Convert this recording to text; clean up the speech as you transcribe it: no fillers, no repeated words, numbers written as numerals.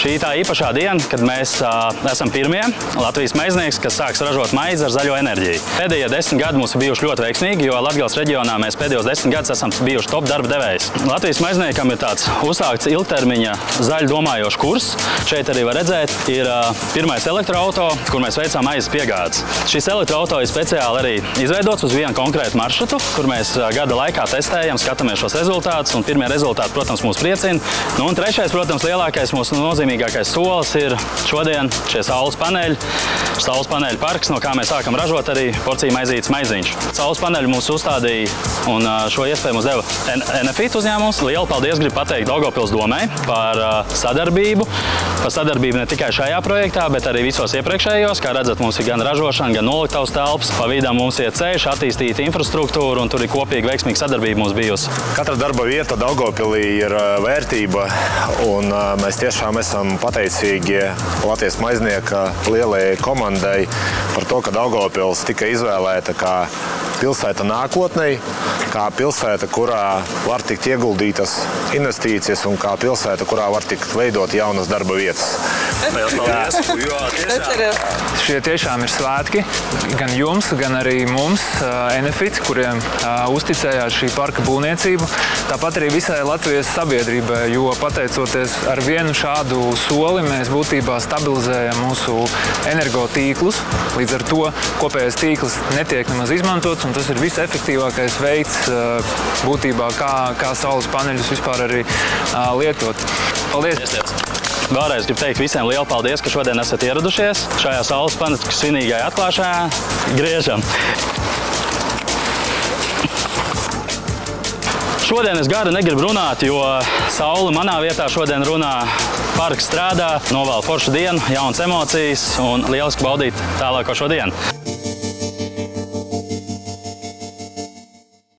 Šī tā īpašā diena, kad mēs esam pirmie Latvijas meiznieks, kas sāks ražot maizi ar zaļo enerģiju. Pēdējie 10 gadi mums ir bijuši ļoti veiksmīgi, jo Latgales reģionā mēs pēdējos 10 gadus esam bijuši top darba devējs. Latvijas meizniekam ir tāds uzsākts ilgtermiņa zaļu domājošs kurs. Šeit arī var redzēt, ir pirmais elektroauto, kur mēs veicām maizes piegādes. Šis elektroauto ir speciāli arī izveidots uz vienu konkrētu maršrutu, kur mēs gada laikā testējam, skatāmies šos rezultātus, un pirmie rezultāti, protams, mūs priecina. Un trešais, protams, lielākais mūsu nozīmīgākais solis ir šodien šie saules paneļi. Saules paneļu parks, no kā mēs sākam ražot arī porciju maizītes maiziņš. Saules paneļu mums uzstādīja un šo iespēju mums deva Enefit uzņēmums. Lielu paldies gribu pateikt Daugavpils domai par sadarbību. Par sadarbību ne tikai šajā projektā, bet arī visos iepriekšējos. Kā redzat, mums ir gan ražošana, gan noliktavas telpas. Pa vidam mums ir ceļš, attīstīta infrastruktūra, un tur ir kopīgi veiksmīga sadarbība mums bijusi. Katra darba vieta Daugavpilī ir vērtība, un mēs tiešām esam pateicīgi Latvijas maiznieka lielajai komandai par to, ka Daugavpils tika izvēlēta kā pilsēta nākotnei, kā pilsēta, kurā var tikt ieguldītas investīcijas un kā pilsēta, kurā var tikt veidot jaunas darba vietas. Šie tiešām ir svētki gan jums, gan arī mums, Enefit, kuriem uzticējās šī parka būvniecību. Tāpat arī visai Latvijas sabiedrībai, jo pateicoties ar vienu šādu soli, mēs būtībā stabilizējam mūsu energotīklus. Līdz ar to kopējais tīkls netiek nemaz izmantots, un tas ir visefektīvākais veids būtībā, kā saules paneļus vispār arī lietot. Paldies! Vēlreiz gribu teikt visiem lielu paldies, ka šodien esat ieradušies šajā saules paneļu svinīgajā atklāšanā. Griežam! Šodien es gari negribu runāt, jo saule manā vietā šodien runā. Parks strādā, novēl foršu dienu, jaunas emocijas un lieliski baudīt tālāko šo dienu.